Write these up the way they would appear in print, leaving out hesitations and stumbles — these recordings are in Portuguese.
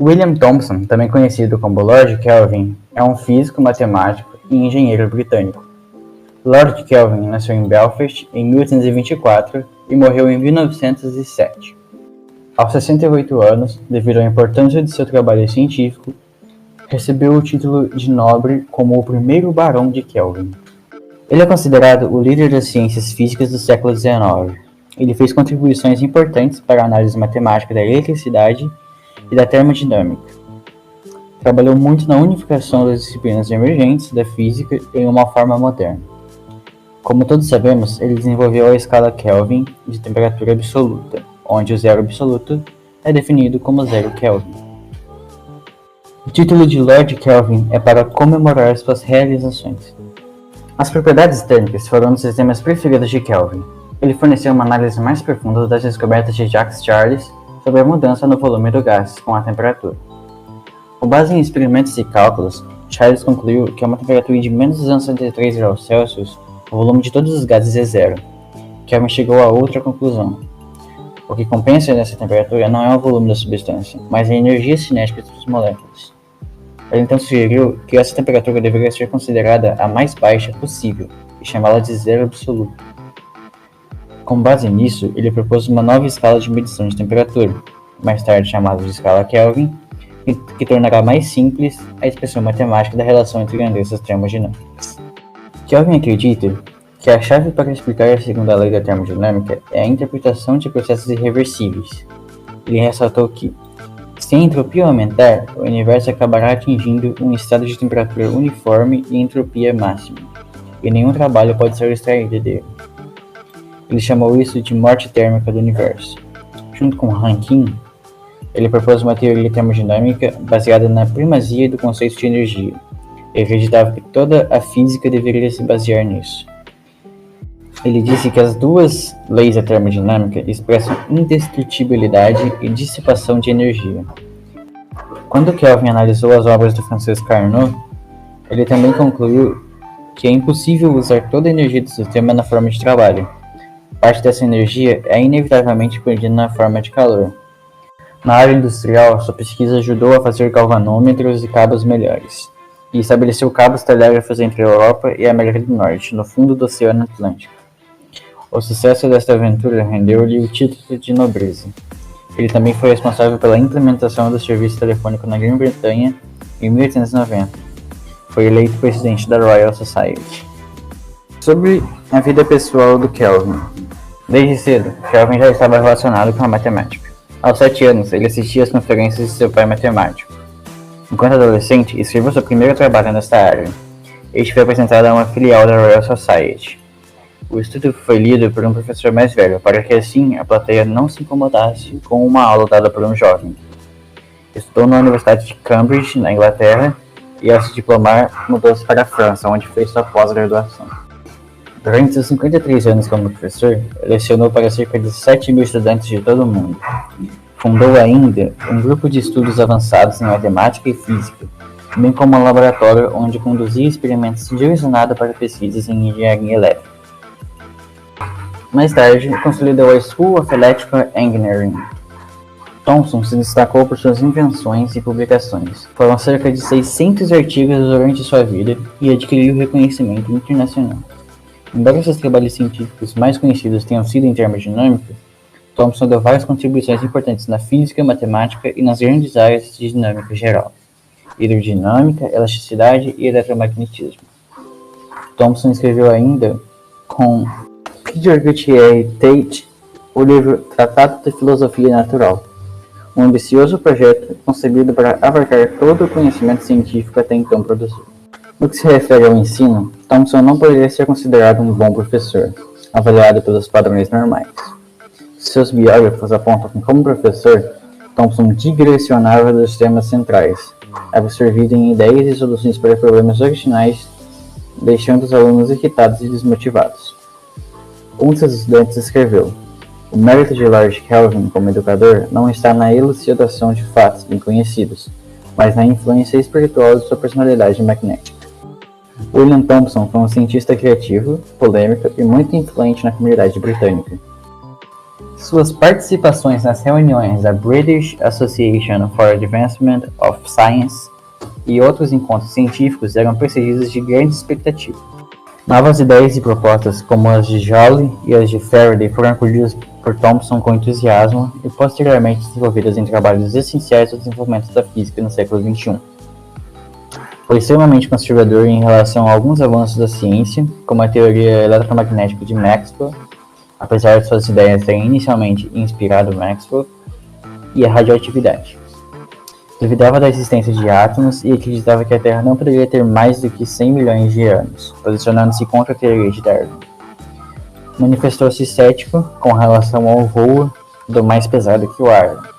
William Thomson, também conhecido como Lord Kelvin, é um físico, matemático e engenheiro britânico. Lord Kelvin nasceu em Belfast em 1824 e morreu em 1907. Aos 68 anos, devido à importância de seu trabalho científico, recebeu o título de nobre como o primeiro Barão de Kelvin. Ele é considerado o líder das ciências físicas do século XIX. Ele fez contribuições importantes para a análise matemática da eletricidade e da termodinâmica. Trabalhou muito na unificação das disciplinas emergentes da física em uma forma moderna. Como todos sabemos, ele desenvolveu a escala Kelvin de temperatura absoluta, onde o zero absoluto é definido como 0 Kelvin. O título de Lord Kelvin é para comemorar suas realizações. As propriedades térmicas foram um dos sistemas preferidos de Kelvin. Ele forneceu uma análise mais profunda das descobertas de Jacques Charles sobre a mudança no volume do gás com a temperatura. Com base em experimentos e cálculos, Charles concluiu que a uma temperatura de menos 273 graus Celsius, o volume de todos os gases é zero. Kelvin chegou a outra conclusão. O que compensa nessa temperatura não é o volume da substância, mas a energia cinética das moléculas. Ele então sugeriu que essa temperatura deveria ser considerada a mais baixa possível e chamá-la de zero absoluto. Com base nisso, ele propôs uma nova escala de medição de temperatura, mais tarde chamada de escala Kelvin, que tornará mais simples a expressão matemática da relação entre grandezas termodinâmicas. Kelvin acredita que a chave para explicar a segunda lei da termodinâmica é a interpretação de processos irreversíveis. Ele ressaltou que, se a entropia aumentar, o universo acabará atingindo um estado de temperatura uniforme e entropia máxima, e nenhum trabalho pode ser extraído dele. Ele chamou isso de morte térmica do universo. Junto com Rankine, ele propôs uma teoria termodinâmica baseada na primazia do conceito de energia. Ele acreditava que toda a física deveria se basear nisso. Ele disse que as duas leis da termodinâmica expressam indestrutibilidade e dissipação de energia. Quando Kelvin analisou as obras do francês Carnot, ele também concluiu que é impossível usar toda a energia do sistema na forma de trabalho. Parte dessa energia é inevitavelmente perdida na forma de calor. Na área industrial, sua pesquisa ajudou a fazer galvanômetros e cabos melhores, e estabeleceu cabos telégrafos entre a Europa e a América do Norte, no fundo do Oceano Atlântico. O sucesso desta aventura rendeu-lhe o título de nobreza. Ele também foi responsável pela implementação do serviço telefônico na Grã-Bretanha em 1890. Foi eleito presidente da Royal Society. Sobre a vida pessoal do Kelvin. Desde cedo, Kelvin já estava relacionado com a matemática. Aos 7 anos, ele assistia às conferências de seu pai matemático. Enquanto adolescente, escreveu seu primeiro trabalho nesta área. Este foi apresentado a uma filial da Royal Society. O estudo foi lido por um professor mais velho, para que assim a plateia não se incomodasse com uma aula dada por um jovem. Estudou na Universidade de Cambridge, na Inglaterra, e ao se diplomar, mudou-se para a França, onde fez sua pós-graduação. Durante seus 53 anos como professor, lecionou para cerca de 7.000 estudantes de todo o mundo. Fundou ainda um grupo de estudos avançados em matemática e física, bem como um laboratório onde conduzia experimentos direcionados para pesquisas em engenharia elétrica. Mais tarde, consolidou a School of Electrical Engineering. Thomson se destacou por suas invenções e publicações. Foram cerca de 600 artigos durante sua vida e adquiriu reconhecimento internacional. Embora seus trabalhos científicos mais conhecidos tenham sido em termodinâmica, Thomson deu várias contribuições importantes na física, matemática e nas grandes áreas de dinâmica geral, hidrodinâmica, elasticidade e eletromagnetismo. Thomson escreveu ainda com Peter Gautier Tate o livro Tratado de Filosofia Natural, um ambicioso projeto concebido para abarcar todo o conhecimento científico até então produzido. No que se refere ao ensino, Thomson não poderia ser considerado um bom professor, avaliado pelos padrões normais. Seus biógrafos apontam que, como professor, Thomson digressionava dos temas centrais, absorvido em ideias e soluções para problemas originais, deixando os alunos irritados e desmotivados. Um de seus estudantes escreveu: o mérito de Lord Kelvin como educador não está na elucidação de fatos bem conhecidos, mas na influência espiritual de sua personalidade magnética. William Thomson foi um cientista criativo, polêmico e muito influente na comunidade britânica. Suas participações nas reuniões da British Association for Advancement of Science e outros encontros científicos eram precedidas de grande expectativa. Novas ideias e propostas, como as de Joule e as de Faraday, foram acolhidas por Thomson com entusiasmo e posteriormente desenvolvidas em trabalhos essenciais ao desenvolvimento da física no século XXI. Foi extremamente conservador em relação a alguns avanços da ciência, como a teoria eletromagnética de Maxwell, apesar de suas ideias terem inicialmente inspirado Maxwell, e a radioatividade. Duvidava da existência de átomos e acreditava que a Terra não poderia ter mais do que 100 milhões de anos, posicionando-se contra a teoria de Darwin. Manifestou-se cético com relação ao voo do mais pesado que o ar.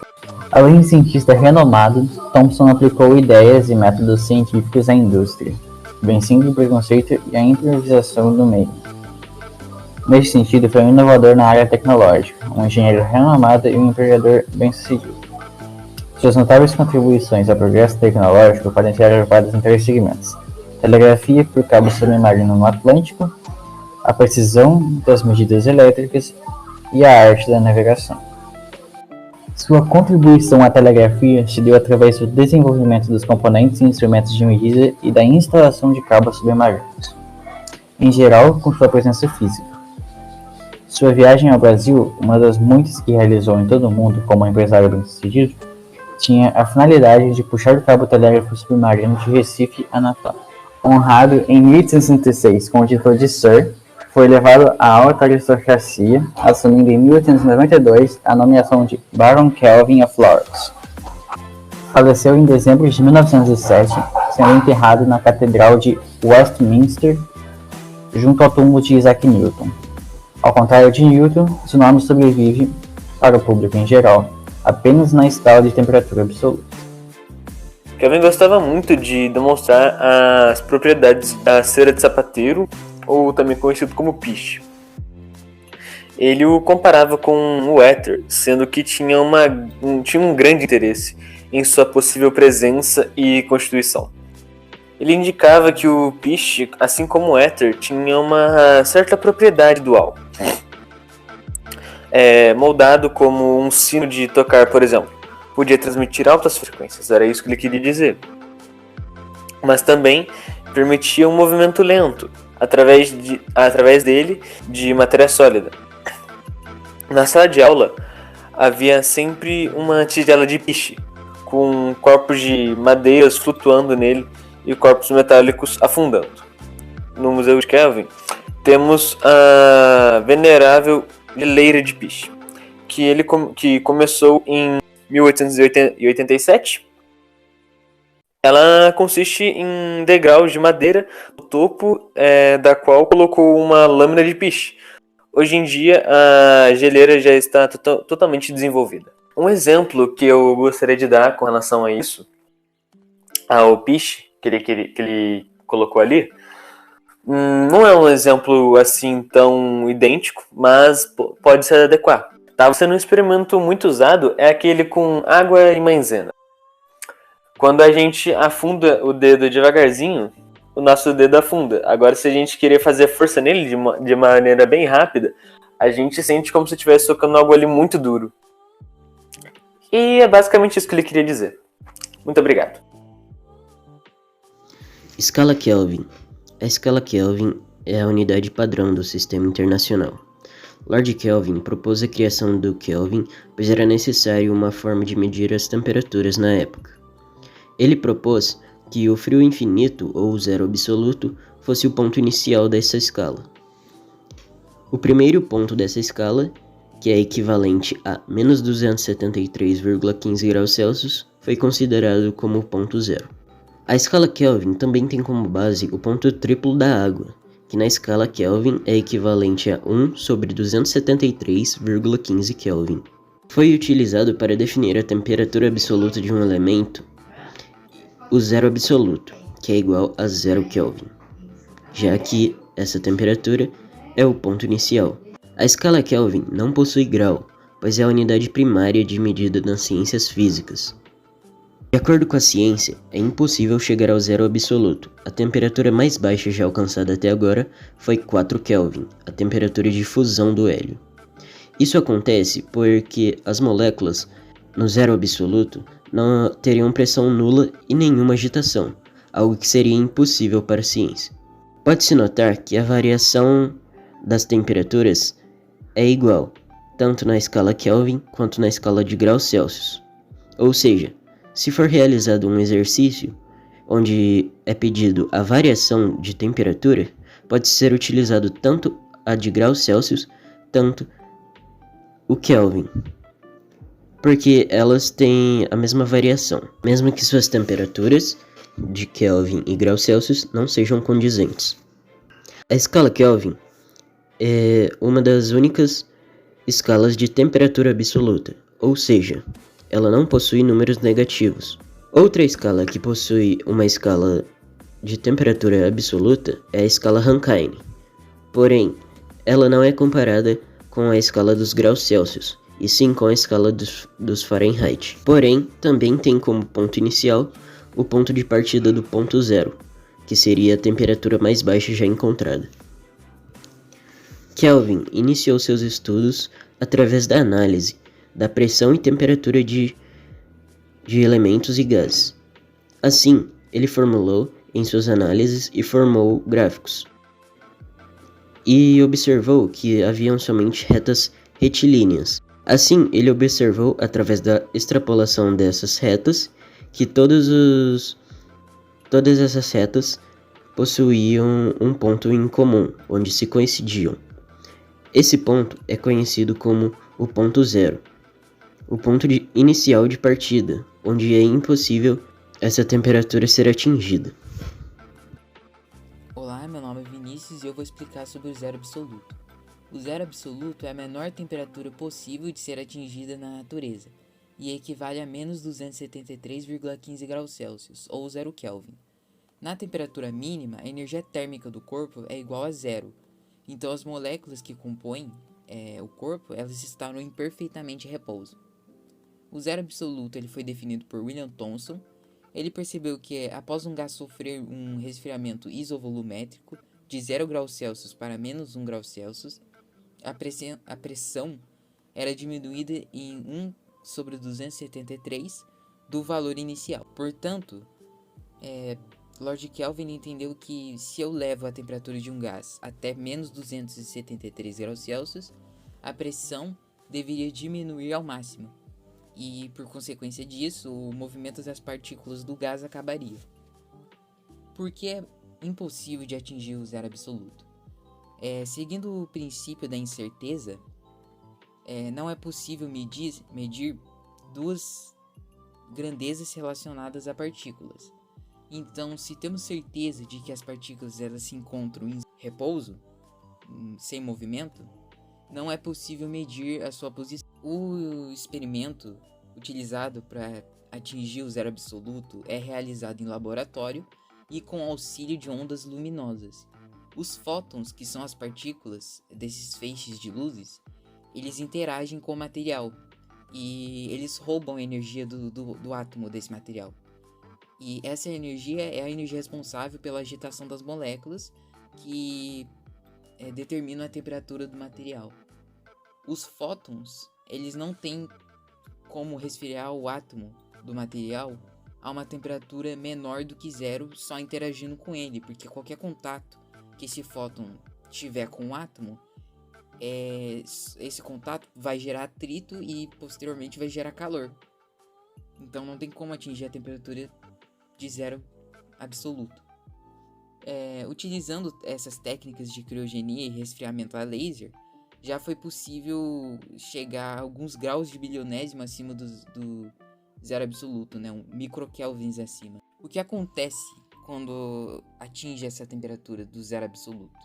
Além de cientista renomado, Thomson aplicou ideias e métodos científicos à indústria, vencendo o preconceito e a improvisação no meio. Neste sentido, foi um inovador na área tecnológica, um engenheiro renomado e um empregador bem-sucedido. Suas notáveis contribuições ao progresso tecnológico podem ser agrupadas em 3 segmentos: telegrafia por cabo submarino no Atlântico, a precisão das medidas elétricas e a arte da navegação. Sua contribuição à telegrafia se deu através do desenvolvimento dos componentes e instrumentos de medida e da instalação de cabos submarinos, em geral com sua presença física. Sua viagem ao Brasil, uma das muitas que realizou em todo o mundo como empresário bem-sucedido, tinha a finalidade de puxar o cabo telégrafo submarino de Recife a Natal. Honrado em 1866 com o título de Sir, foi elevado à alta aristocracia, assumindo em 1892 a nomeação de Baron Kelvin of Lords. Faleceu em dezembro de 1907, sendo enterrado na Catedral de Westminster, junto ao túmulo de Isaac Newton. Ao contrário de Newton, seu nome sobrevive, para o público em geral, apenas na escala de temperatura absoluta. Kelvin gostava muito de demonstrar as propriedades da cera de sapateiro, ou também conhecido como piche. Ele o comparava com o éter, sendo que tinha um grande interesse em sua possível presença e constituição. Ele indicava que o piche, assim como o éter, tinha uma certa propriedade dual, moldado como um sino de tocar, por exemplo. Podia transmitir altas frequências, era isso que ele queria dizer. Mas também permitia um movimento lento, através dele, de matéria sólida. Na sala de aula, havia sempre uma tigela de piche, com corpos de madeiras flutuando nele e corpos metálicos afundando. No Museu de Kelvin, temos a venerável geleira de piche, que começou em 1887. Ela consiste em degraus de madeira, no topo da qual colocou uma lâmina de piche. Hoje em dia, a geleira já está totalmente desenvolvida. Um exemplo que eu gostaria de dar com relação a isso, ao piche que ele colocou ali, não é um exemplo assim tão idêntico, mas pode se adequar. Estava sendo um experimento muito usado, é aquele com água e maisena. Quando a gente afunda o dedo devagarzinho, o nosso dedo afunda. Agora, se a gente querer fazer força nele de maneira bem rápida, a gente sente como se estivesse tocando algo ali muito duro. E é basicamente isso que ele queria dizer. Muito obrigado. Escala Kelvin. A escala Kelvin é a unidade padrão do sistema internacional. Lord Kelvin propôs a criação do Kelvin, pois era necessário uma forma de medir as temperaturas na época. Ele propôs que o frio infinito, ou zero absoluto, fosse o ponto inicial dessa escala. O primeiro ponto dessa escala, que é equivalente a menos 273,15 graus Celsius, foi considerado como o ponto zero. A escala Kelvin também tem como base o ponto triplo da água, que na escala Kelvin é equivalente a 1 sobre 273,15 Kelvin. Foi utilizado para definir a temperatura absoluta de um elemento, o zero absoluto, que é igual a 0 Kelvin, já que essa temperatura é o ponto inicial. A escala Kelvin não possui grau, pois é a unidade primária de medida nas ciências físicas. De acordo com a ciência, é impossível chegar ao zero absoluto. A temperatura mais baixa já alcançada até agora foi 4 Kelvin, a temperatura de fusão do hélio. Isso acontece porque as moléculas no zero absoluto não teriam pressão nula e nenhuma agitação, algo que seria impossível para a ciência. Pode-se notar que a variação das temperaturas é igual, tanto na escala Kelvin quanto na escala de graus Celsius. Ou seja, se for realizado um exercício onde é pedido a variação de temperatura, pode ser utilizado tanto a de graus Celsius, tanto o Kelvin, porque elas têm a mesma variação, mesmo que suas temperaturas de Kelvin e graus Celsius não sejam condizentes. A escala Kelvin é uma das únicas escalas de temperatura absoluta, ou seja, ela não possui números negativos. Outra escala que possui uma escala de temperatura absoluta é a escala Rankine, porém, ela não é comparada com a escala dos graus Celsius, e sim com a escala dos Fahrenheit. Porém, também tem como ponto inicial o ponto de partida do ponto zero, que seria a temperatura mais baixa já encontrada. Kelvin iniciou seus estudos através da análise da pressão e temperatura de elementos e gases. Assim, ele formulou em suas análises e formou gráficos. E observou que haviam somente retas retilíneas. Assim, ele observou, através da extrapolação dessas retas, que todas essas retas possuíam um ponto em comum, onde se coincidiam. Esse ponto é conhecido como o ponto zero, o ponto inicial de partida, onde é impossível essa temperatura ser atingida. Olá, meu nome é Vinícius e eu vou explicar sobre o zero absoluto. O zero absoluto é a menor temperatura possível de ser atingida na natureza e equivale a menos 273,15 graus Celsius, ou 0 Kelvin. Na temperatura mínima, a energia térmica do corpo é igual a zero, então as moléculas que compõem o corpo elas estão em perfeitamente repouso. O zero absoluto ele foi definido por William Thomson. Ele percebeu que após um gás sofrer um resfriamento isovolumétrico de 0 graus Celsius para menos 1 grau Celsius, a pressão era diminuída em 1 sobre 273 do valor inicial. Portanto, Lord Kelvin entendeu que se eu levo a temperatura de um gás até menos 273 graus Celsius, a pressão deveria diminuir ao máximo. E, por consequência disso, o movimento das partículas do gás acabaria. Por que é impossível de atingir o zero absoluto? Seguindo o princípio da incerteza, não é possível medir duas grandezas relacionadas a partículas. Então, se temos certeza de que as partículas elas se encontram em repouso, sem movimento, não é possível medir a sua posição. O experimento utilizado para atingir o zero absoluto é realizado em laboratório e com auxílio de ondas luminosas. Os fótons, que são as partículas desses feixes de luzes, eles interagem com o material e eles roubam a energia do átomo desse material. E essa energia é a energia responsável pela agitação das moléculas que determinam a temperatura do material. Os fótons, eles não têm como resfriar o átomo do material a uma temperatura menor do que zero só interagindo com ele, porque qualquer contato que esse fóton tiver com o átomo, esse contato vai gerar atrito e posteriormente vai gerar calor. Então não tem como atingir a temperatura de zero absoluto. Utilizando essas técnicas de criogenia e resfriamento a laser, já foi possível chegar a alguns graus de bilionésimo acima do zero absoluto, né? Um microkelvins acima. O que acontece quando atinge essa temperatura do zero absoluto?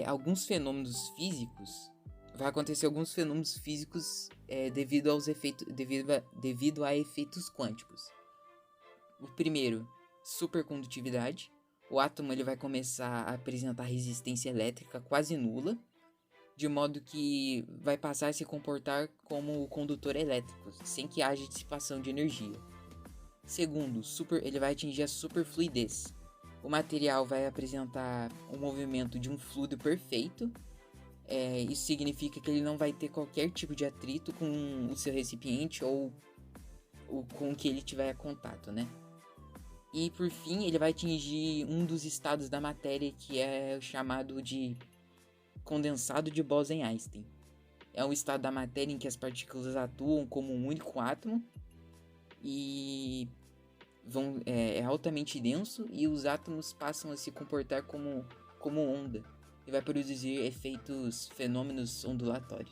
Alguns fenômenos físicos, vai acontecer alguns fenômenos físicos devido a efeitos quânticos. O primeiro, supercondutividade. O átomo ele vai começar a apresentar resistência elétrica quase nula, de modo que vai passar a se comportar como condutor elétrico, sem que haja dissipação de energia. Segundo, ele vai atingir a superfluidez. O material vai apresentar um movimento de um fluido perfeito, Isso significa que ele não vai ter qualquer tipo de atrito com o seu recipiente ou com o que ele tiver contato, né? E por fim, ele vai atingir um dos estados da matéria que é chamado de condensado de Bose-Einstein. É um estado da matéria em que as partículas atuam como um único átomo e é altamente denso, e os átomos passam a se comportar como onda e vai produzir fenômenos ondulatórios.